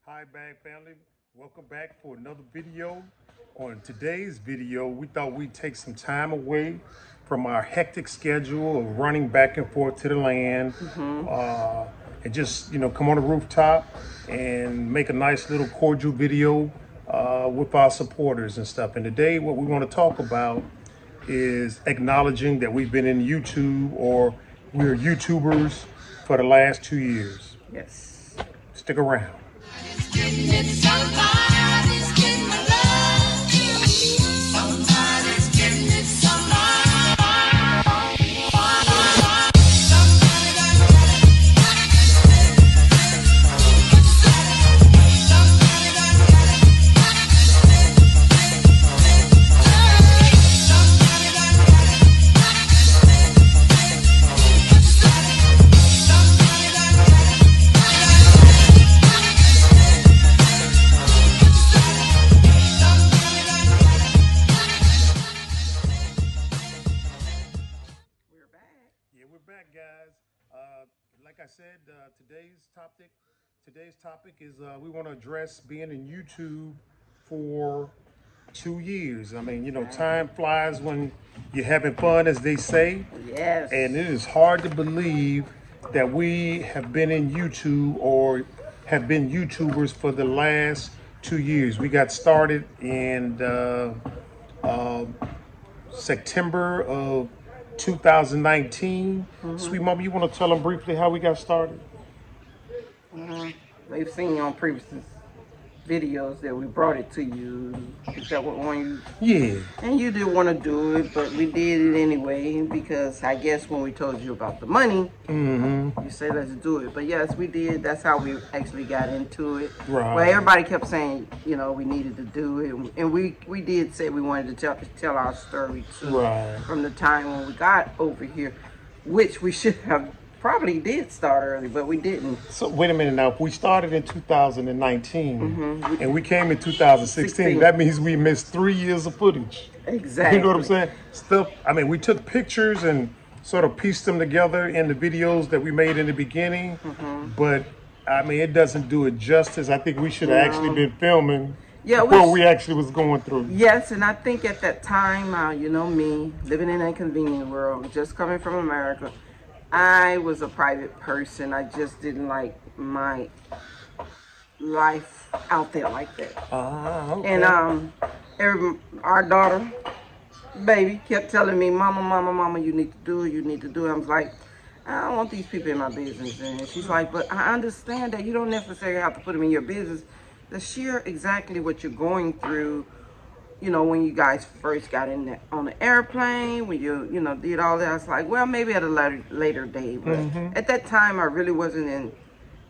Hi Bag family, welcome back for another video. On today's video, we thought we'd take some time away from our hectic schedule of running back and forth to the land and just, come on the rooftop and make a nice little cordial video with our supporters and stuff. And today what we want to talk about is acknowledging that we've been in YouTube, or we're YouTubers for the last 2 years. Yes. Stick around. Back, guys. Like I said, today's topic is we want to address being in YouTube for 2 years. I mean, time flies when you're having fun, as they say. Yes. And it is hard to believe that we have been in YouTube or have been YouTubers for the last 2 years. We got started in September of 2019. Sweet Mama, you want to tell them briefly how we got started? They've seen on previous videos that we brought it to you. Is that what one you? Yeah. And you didn't want to do it, but we did it anyway because I guess when we told you about the money, you said let's do it. But yes, we did. That's how we actually got into it. Right. Well, everybody kept saying, we needed to do it, and we did say we wanted to tell our story too. Right. From the time when we got over here, which we should have probably did start early, but we didn't. So wait a minute now. If we started in 2019 and we came in 2016, that means we missed 3 years of footage. Exactly. You know what I'm saying? We took pictures and sort of pieced them together in the videos that we made in the beginning, but it doesn't do it justice. I think we should have actually been filming what we actually was going through. Yes, and I think at that time, me, living in a convenient world, just coming from America, I was a private person. I just didn't like my life out there like that. Okay. And our daughter, baby, kept telling me, Mama, you need to do it, you need to do it. I was like, I don't want these people in my business. And she's like, but I understand that you don't necessarily have to put them in your business. To share exactly what you're going through, when you guys first got in on the airplane, when you, did all that. I was like, well, maybe at a later day. But at that time, I really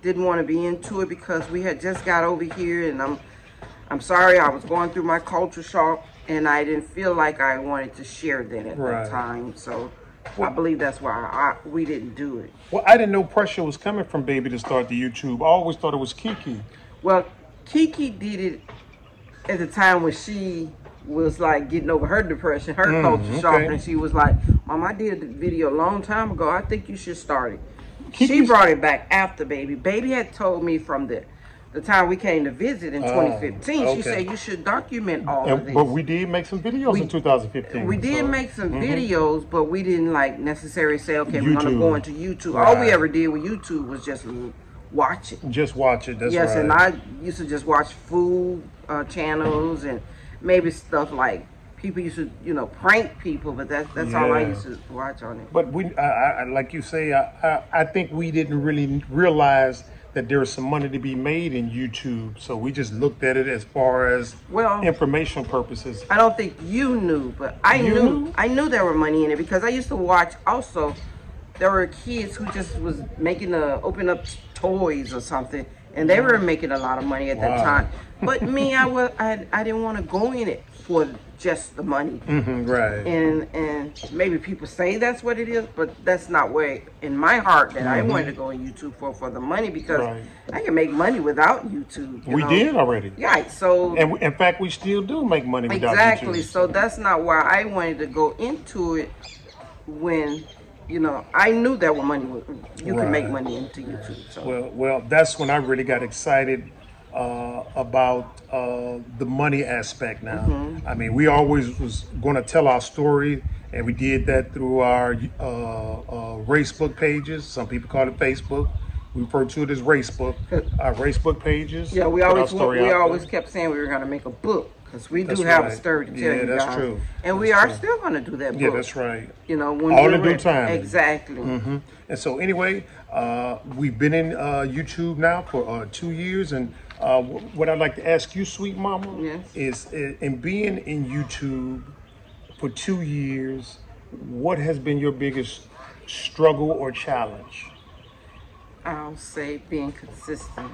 didn't want to be into it because we had just got over here, and I'm sorry, I was going through my culture shock, and I didn't feel like I wanted to share that at that time. So I believe that's why we didn't do it. Well, I didn't know pressure was coming from Baby to start the YouTube. I always thought it was Kiki. Well, Kiki did it at the time when she was like getting over her depression, her culture shock, and she was like, Mom, I did the video a long time ago. I think you should start it. She brought it back after Baby. Baby had told me from the time we came to visit in 2015, she said you should document all of this. But we did make some videos in 2015. We did make some videos, but we didn't necessarily say, okay, we're going to go into YouTube. All we ever did with YouTube was just watch it. Just watch it, that's right. Yes, and I used to just watch food channels and maybe stuff like people used to, prank people, but that's all I used to watch on it. But like you say, I think we didn't really realize that there was some money to be made in YouTube, so we just looked at it as far as information purposes. I don't think you knew, but I knew there were money in it because I used to watch also. There were kids who just was open up toys or something, and they were making a lot of money at that time. But me, I didn't want to go in it for just the money. Right. And maybe people say that's what it is, but that's not where in my heart that I wanted to go on YouTube for the money, because I can make money without YouTube. We did already. Yeah. So and in fact, we still do make money without YouTube. Exactly. So that's not why I wanted to go into it when I knew there were money. You can make money into YouTube. So. Well, that's when I really got excited about the money aspect now. I mean, we always was going to tell our story, and we did that through our Racebook pages. Some people call it Facebook. We refer to it as Racebook. Our Racebook pages. Yeah, we always kept saying we were going to make a book. Because we do have a story to tell you guys. Yeah, that's true. And we are still going to do that book. Yeah, that's right. You know, when all in due time. Exactly. And so anyway, we've been in YouTube now for 2 years. And what I'd like to ask you, sweet mama, is in being in YouTube for 2 years, what has been your biggest struggle or challenge? I'll say being consistent.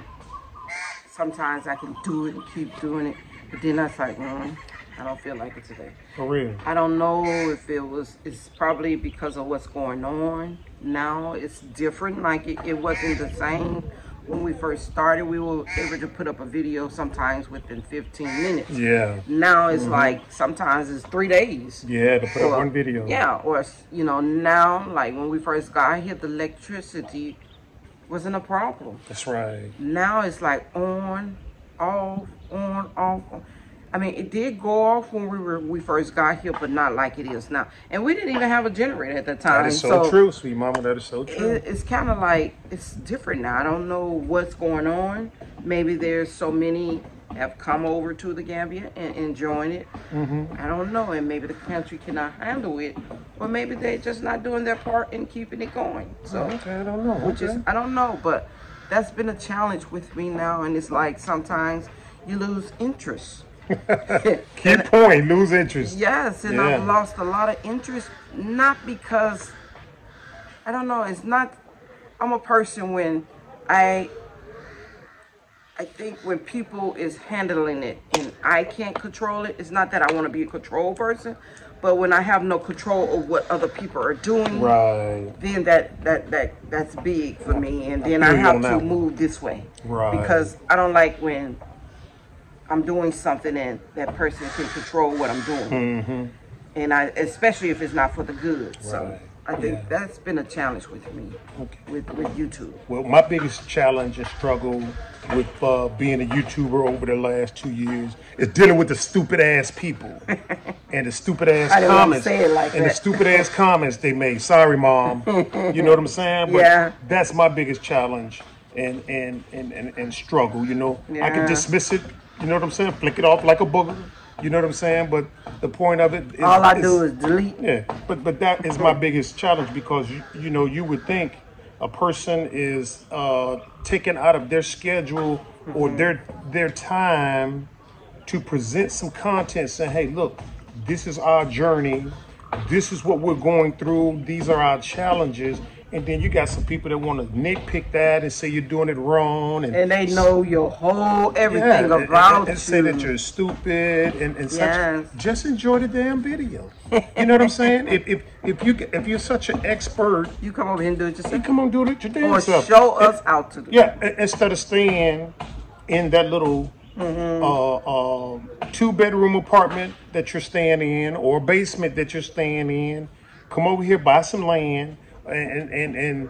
Sometimes I can do it and keep doing it. But then I was like, I don't feel like it today. For real? I don't know if it's probably because of what's going on. Now it's different. Like it wasn't the same. When we first started, we were able to put up a video sometimes within 15 minutes. Yeah. Now it's like sometimes it's 3 days. Yeah, to put up one video. Yeah, or, you know, now, like when we first got here, the electricity wasn't a problem. That's right. Now it's like on, off, on, off. I mean, it did go off when we first got here, but not like it is now. And we didn't even have a generator at the time. That is so true, sweet mama. That is so true. It's kind of like, it's different now. I don't know what's going on. Maybe there's so many have come over to the Gambia and enjoying it. I don't know. And maybe the country cannot handle it. Or maybe they're just not doing their part in keeping it going. So, okay, I don't know. I don't know, but that's been a challenge with me now. And it's like sometimes you lose interest. Key point, lose interest. Yes, and I've lost a lot of interest, not because, I don't know, it's not, I'm a person when I think when people is handling it and I can't control it, it's not that I want to be a control person, but when I have no control of what other people are doing, then that's big for me, and then I have to move this way, because I don't like when I'm doing something and that person can control what I'm doing, and especially if it's not for the good. So I think that's been a challenge with me, with YouTube. Well, my biggest challenge and struggle with being a YouTuber over the last 2 years is dealing with the stupid ass people and the stupid ass comments the stupid ass comments they made. Sorry, mom. You know what I'm saying? But that's my biggest challenge and struggle. You know, I can dismiss it. You know what I'm saying? Flick it off like a booger. You know what I'm saying? But the point of it is... all I do is delete. Yeah, but that is my biggest challenge, because, you know, you would think a person is taken out of their schedule or their time to present some content saying, hey, look, this is our journey. This is what we're going through. These are our challenges. And then you got some people that want to nitpick that and say you're doing it wrong. And they know your whole everything about and say that you're stupid and such. Just enjoy the damn video. You know what I'm saying? If you're such an expert, you come over here and do it yourself. You come on and do it your damn self. Or show us how to do it. Yeah, instead of staying in that little 2-bedroom apartment that you're staying in, or basement that you're staying in, come over here, buy some land. And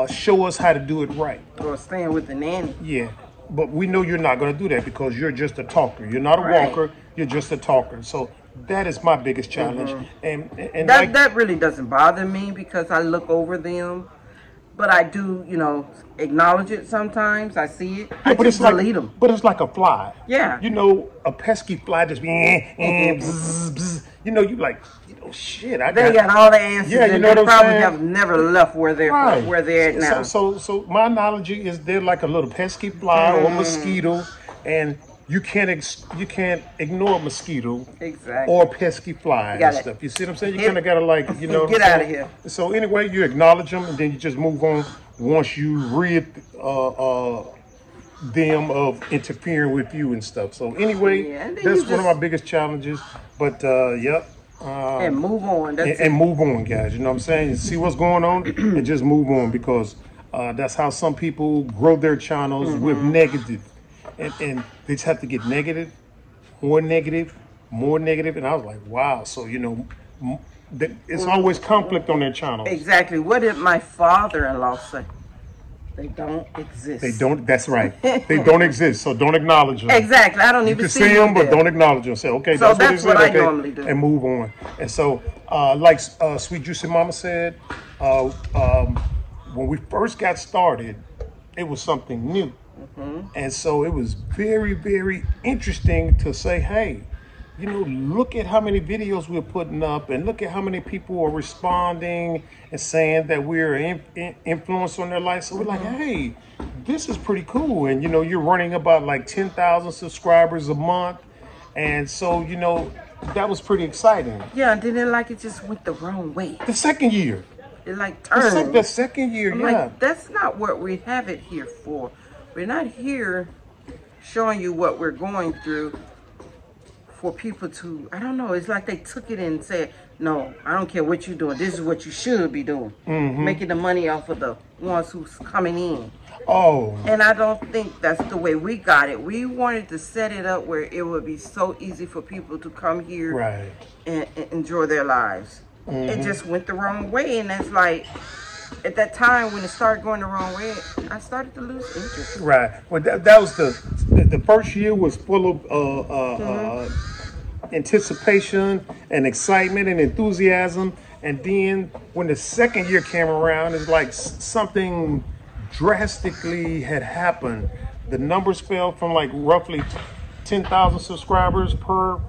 show us how to do it right. Or staying with the nanny. Yeah, but we know you're not going to do that because you're just a talker. You're not a walker. You're just a talker. So that is my biggest challenge. And that really doesn't bother me, because I look over them. But I do, you know, acknowledge it sometimes. I see it. I just delete them. But it's like a fly. Yeah. You know, a pesky fly just bzz, bzz. You know, you like, you know, shit. They got all the answers. Yeah, you know what I'm probably saying? have never left where they're at now. So my analogy is they're like a little pesky fly or mosquito, and you can't ignore a mosquito or a pesky fly and stuff. You see what I'm saying? You kind of got to, like, you know. Get out of here. So anyway, you acknowledge them, and then you just move on once you rid them of interfering with you and stuff. So anyway, that's one of my biggest challenges. But and move on. And move on, guys. You know what I'm saying? See what's going on and just move on, because that's how some people grow their channels, with negative. And they just have to get negative, more negative, and I was like, wow. So, you know, it's always conflict on their channels. Exactly. What did my father-in-law say? They don't exist. They don't. That's right. They don't exist. So don't acknowledge them. Exactly. I don't You even can see them, but there. don't acknowledge them. Say, okay, So that's what what I it is. Okay, normally do. and move on. And so, like Sweet Juicy Mama said, when we first got started, it was something new. And so it was very, very interesting to say, hey, you know, look at how many videos we're putting up and look at how many people are responding and saying that we're an influence on their life. So we're like, hey, this is pretty cool. And, you know, you're running about like 10,000 subscribers a month. And so, you know, that was pretty exciting. Yeah, and then it just went the wrong way. The second year. It like turned. The second year, I'm like, that's not what we have it here for. We're not here showing you what we're going through for people to, I don't know, it's like they took it and said, no, I don't care what you're doing. This is what you should be doing. Making the money off of the ones who's coming in. Oh. And I don't think that's the way we got it. We wanted to set it up where it would be so easy for people to come here and enjoy their lives. It just went the wrong way. And it's like, at that time when it started going the wrong way, I started to lose interest. Right. Well, that was the first year was full of anticipation and excitement and enthusiasm. And then when the second year came around, it's like something drastically had happened. The numbers fell from like roughly 10,000 subscribers per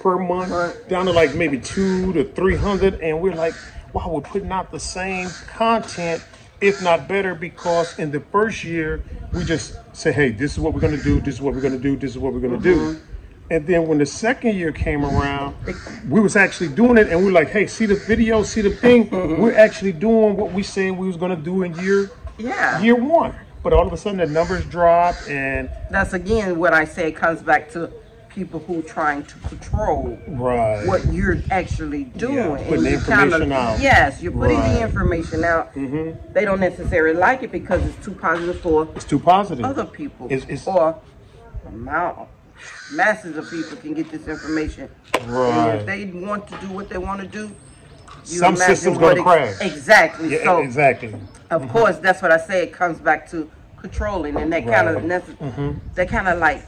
month down to like maybe 200 to 300. And we're like, wow, we're putting out the same content, if not better, because in the first year, we just say, hey, this is what we're going to do, this is what we're going to do, this is what we're going to do. And then when the second year came around, we was actually doing it, and we're like, hey, see the video, see the thing? We're actually doing what we said we was going to do in year one. But all of a sudden, the numbers dropped, and... That's, again, what I say comes back to people who trying to control what you're actually doing. Yeah, putting the information out. Yes, you're putting the information out. They don't necessarily like it because it's too positive for other people. Or masses of people can get this information. And if they want to do what they want to do, some system's going to crash. Exactly. Yeah, so, exactly. Of course, that's what I say. It comes back to controlling, and that kind of like,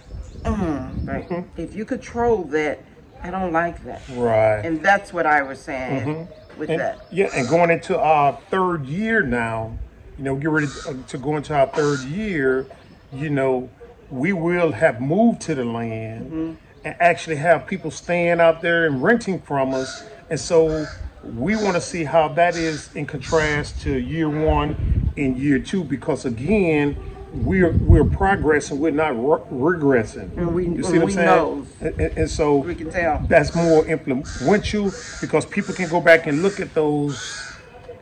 if you control that, I don't like that. Right. And that's what I was saying with that. Yeah, and going into our third year now, you know, get ready to go into our third year, you know, we will have moved to the land and actually have people staying out there and renting from us. And so we want to see how that is in contrast to year one and year two, because again, we're progressing, we're not regressing. And you see what I'm saying? And so we can tell that's more influential, because people can go back and look at those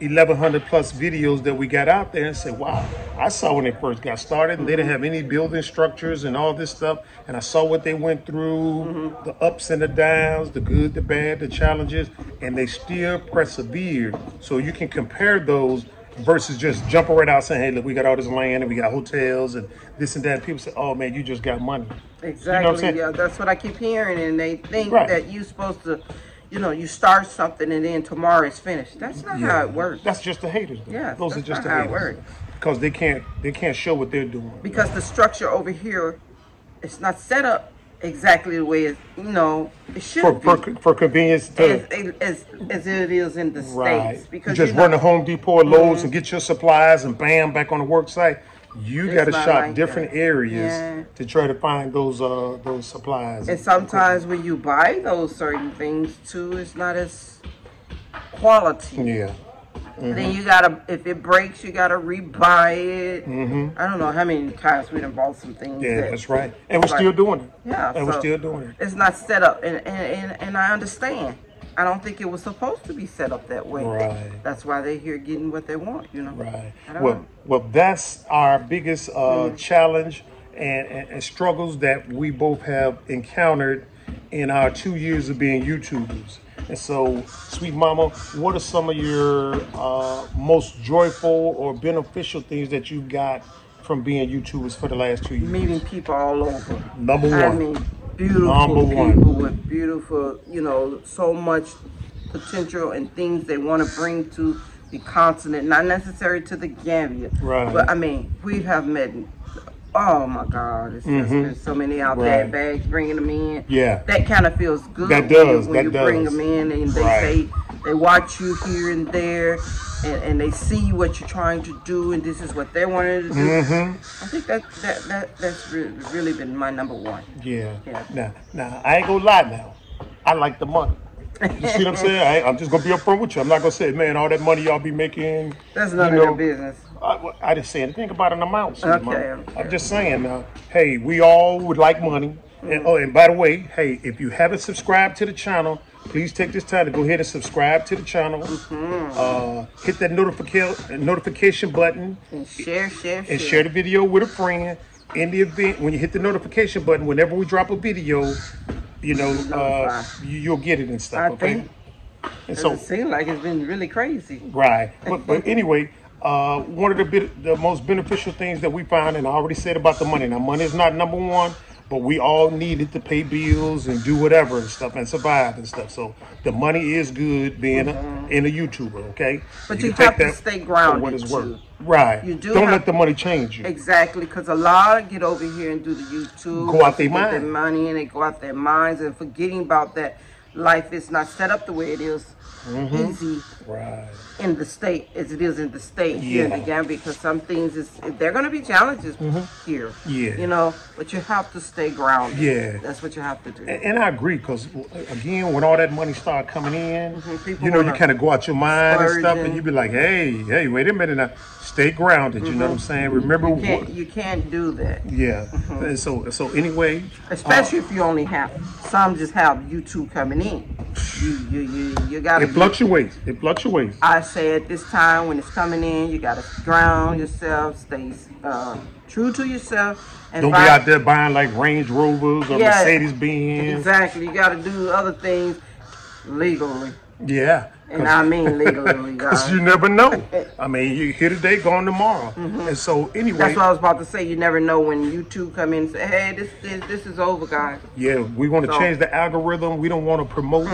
1,100 plus videos that we got out there and say, wow, I saw when they first got started and they didn't have any building structures and all this stuff. And I saw what they went through, the ups and the downs, the good, the bad, the challenges, and they still persevered. So you can compare those versus just jumping right out saying, hey, look, we got all this land and we got hotels and this and that. And people say, oh man, you just got money. Exactly. You know what I'm saying? Yeah, that's what I keep hearing. And they think that you're supposed to, you know, you start something and then tomorrow it's finished. That's not how it works. That's just the haters, though. Yeah, those are just the haters. haters. It works. Because they can't show what they're doing. Because the structure over here, it's not set up exactly the way it should be. For convenience as it is in the States. Because you just run to Home Depot or Lowe's and get your supplies and bam, back on the work site. You got to shop like different areas to try to find those supplies. And sometimes when you buy those certain things too, it's not as quality. Yeah. Then you gotta, if it breaks, you gotta rebuy it. I don't know how many times we done bought some things. Yeah, that's right. And we're still doing it. Yeah, and we're still doing it. It's not set up, and I understand. I don't think it was supposed to be set up that way. Right. That's why they're here getting what they want, you know. Right. Well, that's our biggest challenge and struggles that we both have encountered in our 2 years of being YouTubers. And so, Sweet Mama, what are some of your most joyful or beneficial things that you got from being YouTubers for the last 2 years? Meeting people all over. Number one. I mean, beautiful people with beautiful, you know, so much potential and things they want to bring to the continent, not necessary to the Gambia. Right. But I mean, we have met. Oh my God, it's just been so many out there, bags bringing them in. Yeah. That kind of feels good. That does. When you bring them in and they say, they watch you here and there, and they see what you're trying to do, and this is what they wanted to do. I think that's really been my number one. Yeah. Now, I ain't gonna lie now. I like the money. You see what I'm saying? I'm just gonna be upfront with you. I'm not gonna say, man, all that money y'all be making. That's none of their business. I didn't say anything about an amount. Okay. I'm just saying, hey, we all would like money. And by the way, hey, if you haven't subscribed to the channel, please take this time to go ahead and subscribe to the channel. Hit that notification button. And share. And share the video with a friend. In the event, when you hit the notification button, whenever we drop a video, you know, you'll get it and stuff, okay? And so it seems like it's been really crazy. Right. But anyway, one of the most beneficial things that we found, and I already said about the money. Now, money is not number one, but we all need it to pay bills and do whatever and stuff and survive and stuff. So the money is good being in a YouTuber, okay? But you have to stay grounded, what it's worth. Right. You don't let the money change you. Exactly, because a lot get over here and do the YouTube. Go out their mind. Their money, and they go out their minds and forgetting about that life is not set up the way it is. Easy in the state as it is in the state here in the Gambia, because some things they're going to be challenges here, you know, but you have to stay grounded. That's what you have to do. And I agree, because again, when all that money start coming in, you know, you kind of go out your mind and stuff, and you be like, hey, wait a minute now, stay grounded. You know what I'm saying? Remember, you can't do that. And so anyway, especially if you only have some just have YouTube coming in. You got to. It fluctuates. I say at this time when it's coming in, you got to ground yourself, stay true to yourself. And don't be out there buying like Range Rovers or Mercedes Benz. Exactly. You got to do other things legally. And I mean legally, because you never know. I mean, you here today, gone tomorrow. And so anyway, that's what I was about to say. You never know when YouTube come in and say, "Hey, this is over, guys." Yeah, we want to change the algorithm. We don't want to promote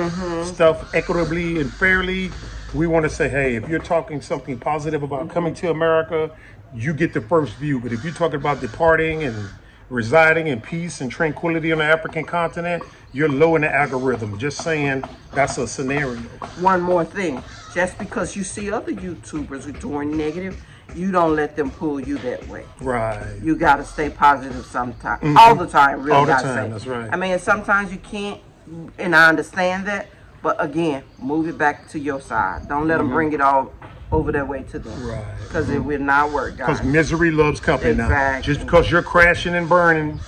stuff equitably and fairly. We want to say, hey, if you're talking something positive about coming to America, you get the first view. But if you're talking about departing and residing in peace and tranquility on the African continent, you're low in the algorithm. Just saying, that's a scenario. One more thing, just because you see other YouTubers are doing negative, you don't let them pull you that way. Right. You got to stay positive sometimes. All the time, really. All the time, that's right. I mean, sometimes you can't, and I understand that, but again, move it back to your side. Don't let them bring it all over their way to them. Right. Because it will not work, guys. Because misery loves company now. Just because you're crashing and burning,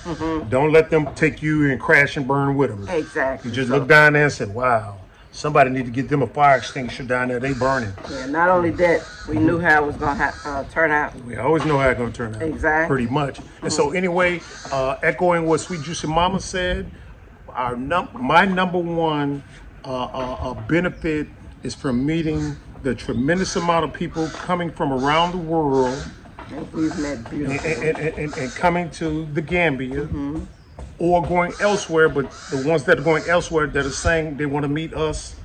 don't let them take you and crash and burn with them. Exactly. You just look down there and say, wow, somebody need to get them a fire extinguisher down there. They burning. Yeah, not only that, we knew how it was going to turn out. We always know how it's going to turn out. Exactly. Pretty much. And so anyway, echoing what Sweet Juicy Mama said, my number one benefit is from meeting the tremendous amount of people coming from around the world and coming to the Gambia or going elsewhere, but the ones that are going elsewhere that are saying they want to meet us,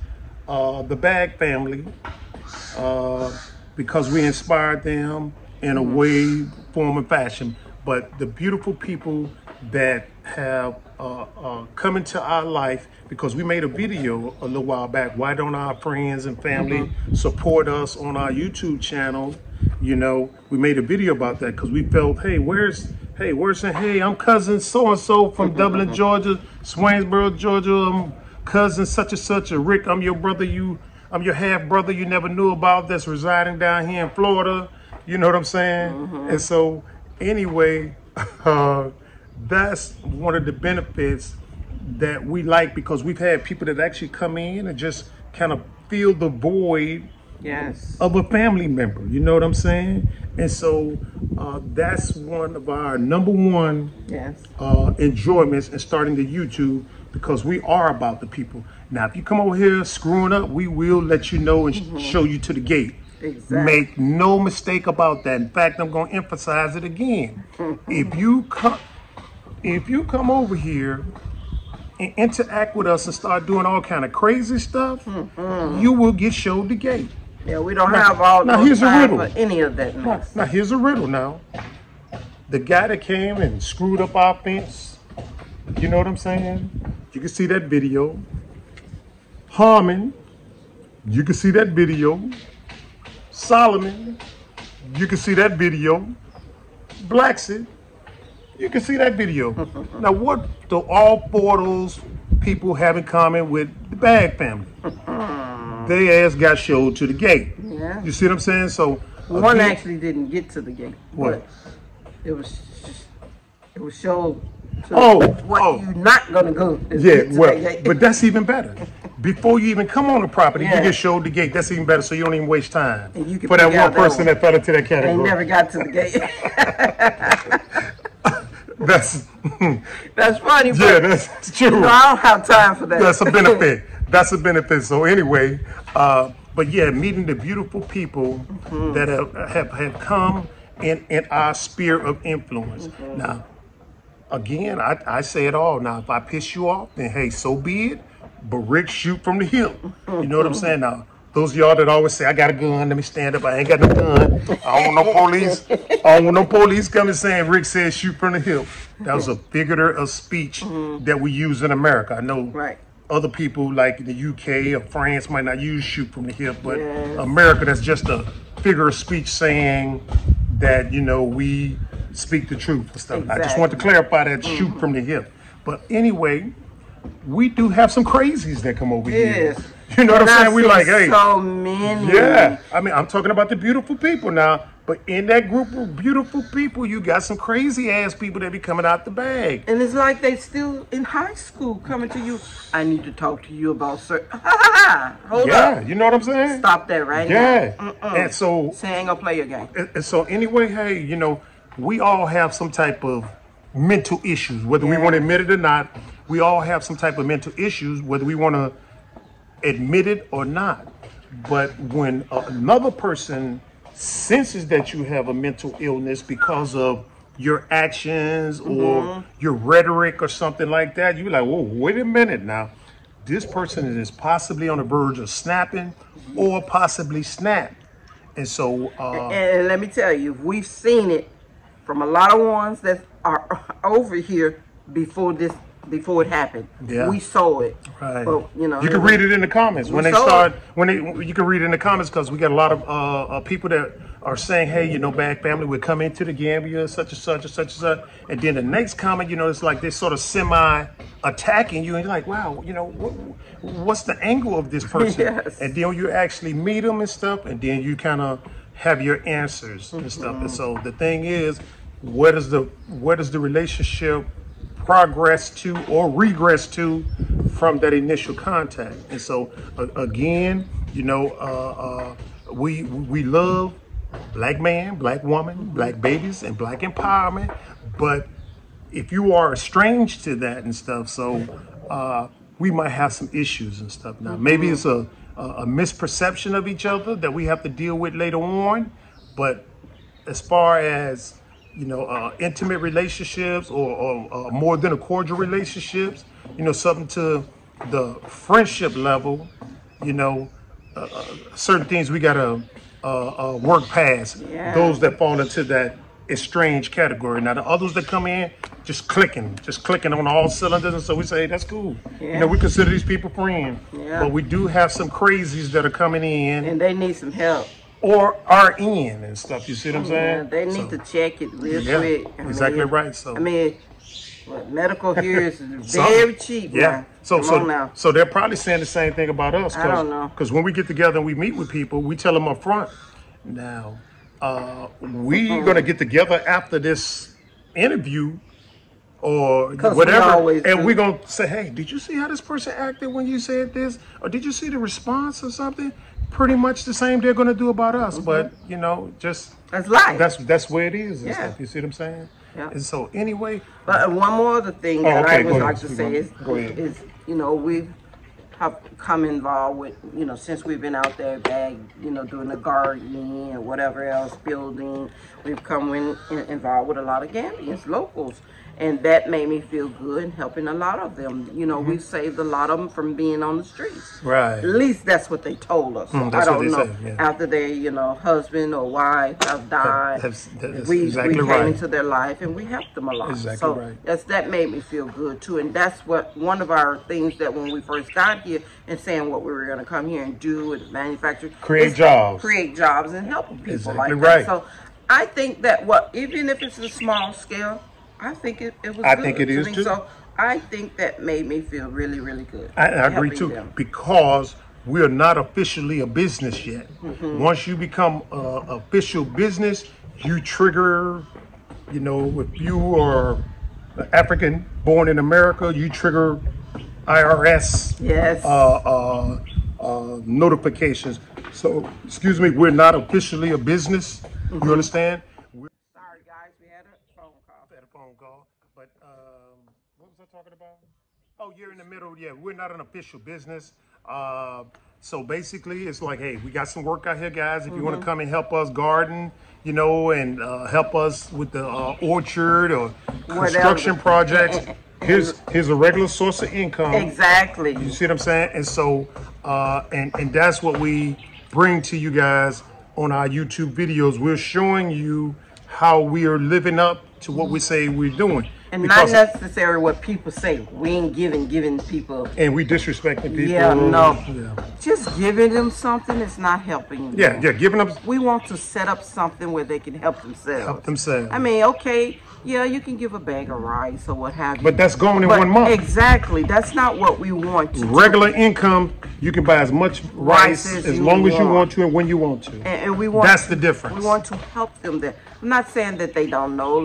the Bag family, because we inspired them in a way, form, and fashion. But the beautiful people that have come into our life, because we made a video a little while back, why don't our friends and family support us on our YouTube channel? You know, we made a video about that because we felt, hey, I'm cousin so-and-so from Dublin, Georgia, Swainsboro, Georgia, I'm cousin such and such, Rick, I'm your brother, I'm your half brother you never knew about that's residing down here in Florida. You know what I'm saying? And so anyway, that's one of the benefits that we like, because we've had people that actually come in and just kind of fill the void of a family member. You know what I'm saying? And so that's one of our number one enjoyments in starting the YouTube, because we are about the people. Now, if you come over here screwing up, we will let you know and show you to the gate. Exactly. Make no mistake about that. In fact, I'm going to emphasize it again. If you come over here and interact with us and start doing all kind of crazy stuff, you will get showed the gate. Yeah, we don't have all now those here's a time riddle. for any of that mess. Now here's a riddle now. The guy that came and screwed up our fence, you know what I'm saying? You can see that video. Harmon, you can see that video. Solomon, you can see that video. Blacksy, you can see that video. Now what do all four of those people have in common with the Bag family? They ass got showed to the gate. Yeah. You see what I'm saying? So One again, actually didn't get to the gate. What? But it was showed to what you're not gonna go. Is Yeah, get to well, that gate. but that's even better. Before you even come on the property, Yeah. you get showed the gate. That's even better, so you don't even waste time. And you can for that pick one out that person one. that fell into that They category. never got to the gate. That's That's funny, but yeah, that's true. no, I don't have time for that. That's a benefit. That's a benefit. So anyway, but yeah, meeting the beautiful people that have come in our sphere of influence. Now, again, I say it all. Now, if I piss you off, then hey, so be it. But Rick, shoot from the hip. You know what I'm saying? Now, those of y'all that always say, I got a gun, let me stand up, I ain't got no gun. I don't want no police. I don't want no police coming saying Rick said shoot from the hip. That was a figure of speech that we use in America. I know Right. other people like in the UK or France might not use shoot from the hip, but Yes. America, that's just a figure of speech saying that, you know, we speak the truth and stuff. I just want to clarify that shoot from the hip. But anyway, we do have some crazies that come over here. Yes. You know what And I'm I saying? We see like, hey, so many. yeah. I mean, I'm talking about the beautiful people now, but in that group of beautiful people, you got some crazy ass people that be coming out the bag. And it's like they still in high school coming to you. I need to talk to you about certain. Hold Yeah, up. you know what I'm saying? Stop that right Yeah. now. And so, Say I ain't gonna play your game. and so anyway, hey, you know, we all have some type of mental issues, whether we want to admit it or not. We all have some type of mental issues, whether we want to admit it or not. But when another person senses that you have a mental illness because of your actions or your rhetoric or something like that, you're like, whoa, wait a minute now. This person is possibly on the verge of snapping or possibly snap. And so, And let me tell you, we've seen it from a lot of ones that are over here before it happened. Yeah. We saw it. right. But, you know, you can read it in the comments when they saw start. it. You can read it in the comments because we got a lot of people that are saying, "Hey, you know, Bag family, we're coming to the Gambia, such and such and such and such." And then the next comment, you know, it's like they're sort of semi-attacking you, and you're like, "Wow, you know, what's the angle of this person?" Yes. And then you actually meet them and stuff, and then you kind of have your answers and stuff. And so the thing is, where does the relationship progress to or regress to from that initial contact? And so again, you know, we love black man, black woman, black babies, and black empowerment. But if you are estranged to that and stuff, so we might have some issues and stuff. Now, maybe it's a misperception of each other that we have to deal with later on. But as far as, you know, intimate relationships or more than a cordial relationships, you know, something to the friendship level, you know, certain things we gotta work past. Yeah. Those that fall into that estranged category. Now the others that come in just clicking on all cylinders, and so we say that's cool. You know, we consider these people friends. Yeah. But we do have some crazies that are coming in and they need some help. or are in and stuff. You see what I'm saying? Yeah, they need to check it real Yeah, quick. exactly right. So I mean, medical here is very cheap. yeah. Now. So Come on now. so they're probably saying the same thing about us. I don't know. Because when we get together and we meet with people, we tell them up front. Now, we gonna get together after this interview or 'Cause we whatever, always and do. we're gonna say, hey, did you see how this person acted when you said this, or did you see the response or something? Pretty much the same they're gonna do about us, but you know, just That's life. that's where it is and Yeah. stuff. You see what I'm saying? Yeah. And so anyway, But one more other thing that okay, I go would ahead. like to say Go ahead. is, you know, we've come involved with, since we've been out there doing the gardening and whatever else, building. We've come involved with a lot of Gambians, locals. And that made me feel good, helping a lot of them. We've saved a lot of them from being on the streets. Right. At least that's what they told us. I don't know. Say, after their, husband or wife have died, we came into their life and we helped them a lot. Exactly that made me feel good too. And that's one of our things that when we first got here and saying what we were going to come here and do and manufacture. Create jobs and helping people that. So I think that even if it's a small scale, I think it was good. I think it is too. So I think that made me feel really, really good. I agree too, because we are not officially a business yet. Once you become an official business, you trigger, if you are African born in America, you trigger IRS notifications. So, excuse me, we're not officially a business. You understand? Sorry, guys, we had a phone call. But what was I talking about? Oh, you're in the middle. Yeah, we're not an official business. So basically, it's like, hey, we got some work out here, guys. If you want to come and help us garden, and help us with the orchard or construction projects, here's a regular source of income. Exactly. You see what I'm saying? And so, and that's what we bring to you guys on our YouTube videos. We're showing you how we are living up to what we say we're doing. And not necessarily what people say. We ain't giving people. And we disrespecting people. Yeah, no. Yeah. Just giving them something is not helping them. Yeah, giving them. We want to set up something where they can help themselves. I mean, okay, yeah, you can give a bag of rice or what have you. But that's going in 1 month. Exactly. That's not what we want to Regular income, you can buy as much rice as long as you want to and when you want to. And we want. That's the difference. We want to help them there. I'm not saying that they don't know,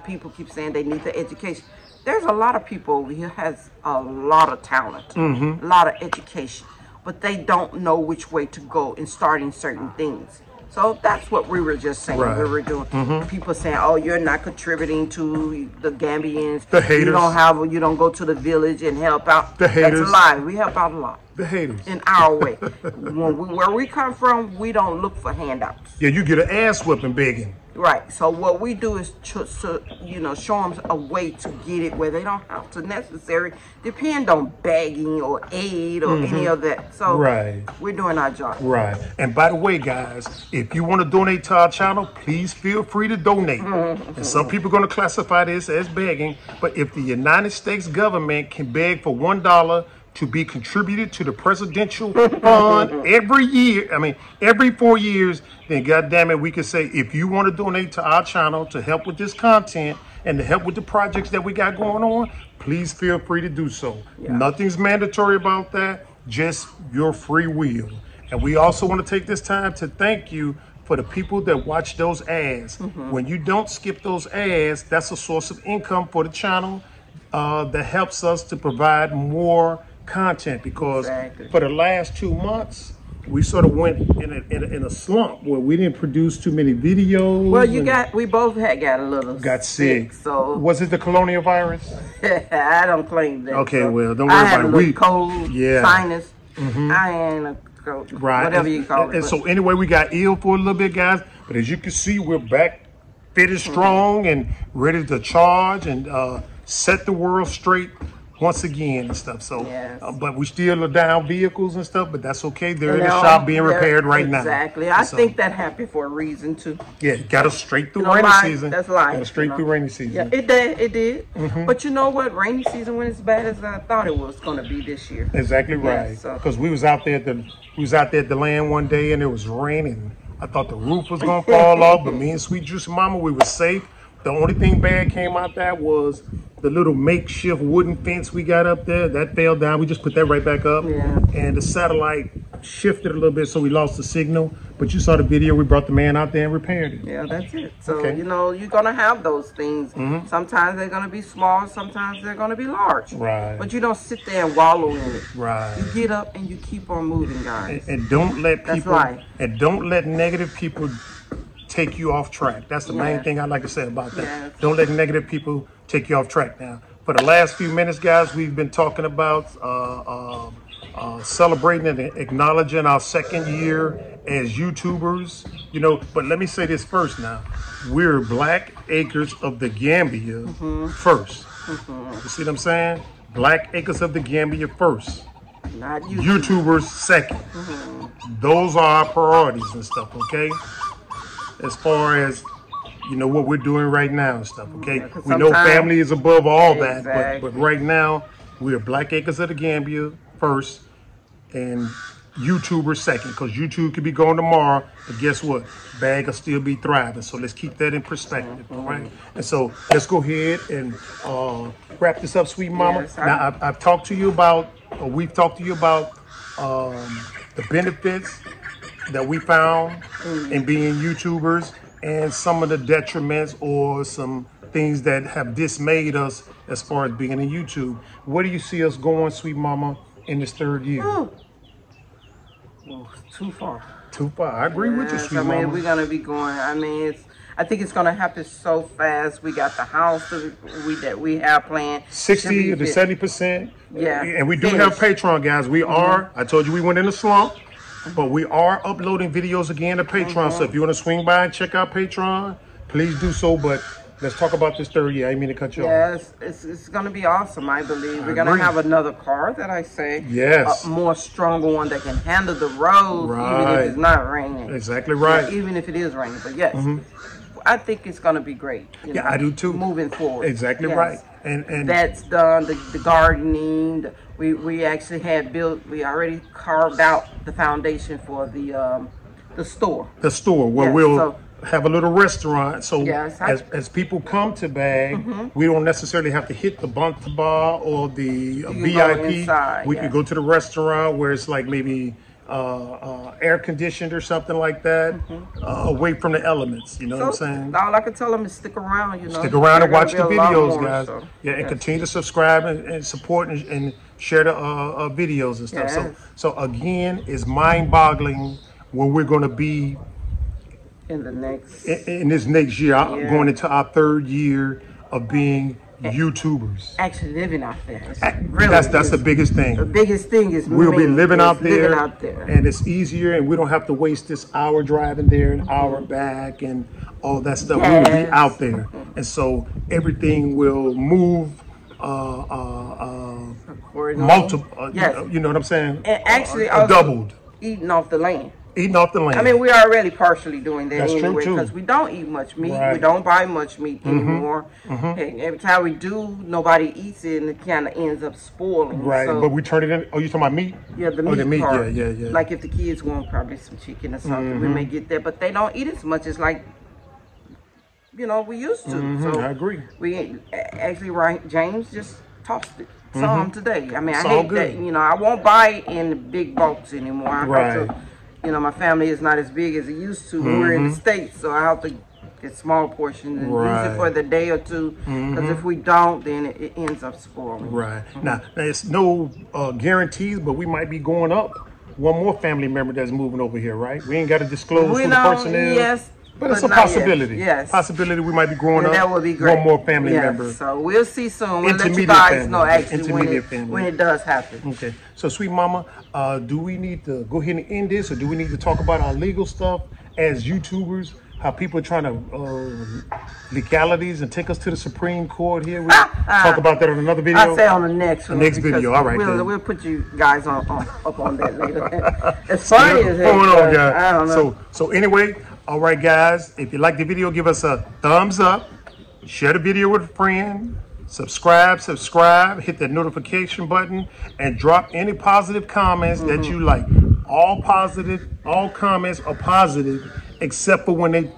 people keep saying they need the education. There's a lot of people over here has a lot of talent, a lot of education, but they don't know which way to go in starting certain things. So that's what we were just saying. We were doing. People saying, "Oh, you're not contributing to the Gambians. The haters. You don't go to the village and help out." The haters. That's a lie. We help out a lot. The haters. In our way. Where we come from, we don't look for handouts. Yeah, you get an ass whipping begging. Right. So what we do is, show them a way to get it where they don't have to necessarily depend on begging or aid or any of that. So we're doing our job. Right. And by the way, guys, if you want to donate to our channel, please feel free to donate. And some people are going to classify this as begging, but if the United States government can beg for $1 to be contributed to the presidential fund every year, every 4 years, then goddamn it, we can say, if you want to donate to our channel to help with this content and to help with the projects that we got going on, please feel free to do so. Nothing's mandatory about that, just your free will. And we also want to take this time to thank you for the people that watch those ads. When you don't skip those ads, that's a source of income for the channel that helps us to provide more content, because for the last 2 months we sort of went in a slump where we didn't produce too many videos. Well, we both got a little got sick. So was it the colonial virus? I don't claim that. Okay, well, don't worry about it. We cold, sinus. I ain't a cold, whatever you call it. And so anyway, we got ill for a little bit, guys. But as you can see, we're back, fit and strong, and ready to charge and set the world straight once again and stuff. So but we still are down vehicles and stuff, but that's okay. They're in the shop being repaired right now. Exactly. I think that happened for a reason too. Yeah, got us straight through rainy season. That's life. Got us straight through rainy season. Yeah, it did. But you know what? Rainy season went as bad as I thought it was going to be this year. Exactly right. Because we was out there at the land one day and it was raining. I thought the roof was gonna fall off, but me and Sweet Juice and Mama, we were safe. The only thing bad came out there was the little makeshift wooden fence we got up there. That fell down. We just put that right back up. And the satellite shifted a little bit, so we lost the signal. But you saw the video. We brought the man out there and repaired it. Yeah, that's it. So, you're going to have those things. Sometimes they're going to be small. Sometimes they're going to be large. Right. But you don't sit there and wallow in it. Right. You get up and you keep on moving, guys. And don't let people, and don't let negative people take you off track. That's the main thing I like to say about that. Don't let negative people take you off track. Now, for the last few minutes, guys, we've been talking about celebrating and acknowledging our second year as YouTubers. You know, but let me say this first now. We're Black Acres of the Gambia first. You see what I'm saying? Black Acres of the Gambia first. Not YouTube. YouTubers second. Those are our priorities and stuff, okay? As far as, you know, what we're doing right now and stuff, okay? Yeah, we know family is above all that, but right now, we're Black Acres of the Gambia first and YouTubers second, because YouTube could be going tomorrow, but guess what? Bag will still be thriving. So let's keep that in perspective, all right? And so let's go ahead and wrap this up, sweet mama. Yes, now, I've talked to you about, or we've talked to you about the benefits that we found in being YouTubers and some of the detriments or some things that have dismayed us as far as being in YouTube. Where do you see us going, sweet mama, in this third year? Well, too far. Too far. I agree with you, sweet mama. We're gonna be going. I think it's gonna happen so fast. We got the house that we have planned. 60 to 70%. Yeah. And we do have Patreon, guys. We are. I told you we went in a slump, but we are uploading videos again to Patreon. So if you want to swing by and check out Patreon, please do so. But let's talk about this third year. I didn't mean to cut you off. It's going to be awesome, I believe. We're going to have another car that I say. Yes. A more stronger one that can handle the road, even if it's not raining. Exactly right. Yeah, even if it is raining. But yes, I think it's going to be great. You know, I do too. Moving forward. Exactly right. And that's done. The gardening. We actually we already carved out the foundation for the store. The store where we'll have a little restaurant. So as people come to Bag, we don't necessarily have to hit the Bunta Bar or the VIP. We could go to the restaurant where it's like maybe air conditioned or something like that, away from the elements. You know what I'm saying? All I can tell them is stick around. You know, stick around and watch the videos, guys. So, and continue to subscribe and support and share the videos and stuff. So again, it's mind-boggling where we're going to be in this next year, going into our third year of being YouTubers. Actually living out there. That's the biggest thing. The biggest thing is we'll be living out there, and it's easier, and we don't have to waste this hour driving there, an hour back, and all that stuff. We will be out there, and so everything will move. Multiple. You know what I'm saying? And actually, doubled. Eating off the land. Eating off the land. I mean, we're already partially doing that anyway, true, because we don't eat much meat. We don't buy much meat anymore. And every time we do, nobody eats it, and it kind of ends up spoiling. Right, so, but we turn it in. Oh, you talking about meat? Yeah, the meat part. Yeah. Like if the kids want probably some chicken or something, we may get that, but they don't eat as much as like, you know, we used to. So I agree. We actually, James just tossed it. Some today. I mean, I hate that. You know, I won't buy it in the big bulks anymore. I have to, you know, my family is not as big as it used to. We're in the States, so I have to get small portions and use it for the day or two. Because if we don't, then it ends up spoiling. Right. Now, there's no guarantees, but we might be going up. One more family member that's moving over here, right? We ain't got to disclose who the person is. Yes. But it's a possibility. Yes. Possibility we might be growing up. That would be great. One more family member. So we'll see soon. We'll let you guys know actually when it does happen. Okay. So sweet mama, do we need to go ahead and end this, or do we need to talk about our legal stuff as YouTubers? How people are trying to legalities and take us to the Supreme Court here? We'll talk about that on another video. I'll say on the next one. Next video. All right. We'll put you guys up on that later. It's funny as hell. I don't know. So anyway. All right, guys, if you like the video, give us a thumbs up, share the video with a friend, subscribe, hit that notification button, and drop any positive comments that you like. All comments are positive, except for when they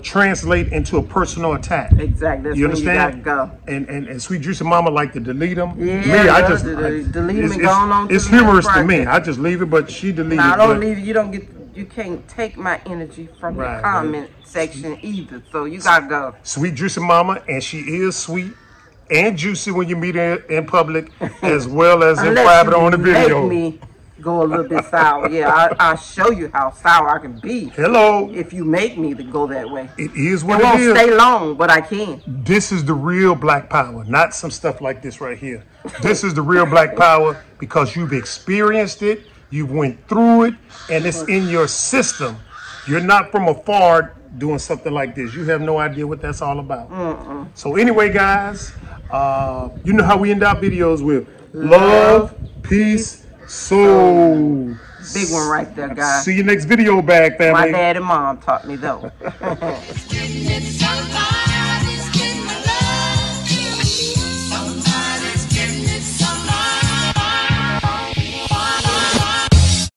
translate into a personal attack. Exactly. That's you understand? You gotta go. And Sweet Juicy Mama like to delete them. Yeah, me, I just delete them and go on. It's humorous to me. I just leave it, but she deleted it. I don't leave it. You can't take my energy from the comment section either. So you gotta go. Sweet Juicy Mama, and she is sweet and juicy when you meet her in public, as well as in private on the video. Make me go a little bit sour. Yeah, I'll show you how sour I can be. Hello. If you make me to go that way. It is what it it is. It won't stay long, but I can. This is the real black power, not some stuff like this right here. This is the real black power because you've experienced it, you went through it, and it's in your system. You're not from afar doing something like this. You have no idea what that's all about. So anyway, guys, you know how we end our videos with love, peace, soul. Big one right there, guys. See you next video, bag family. My dad and mom taught me though.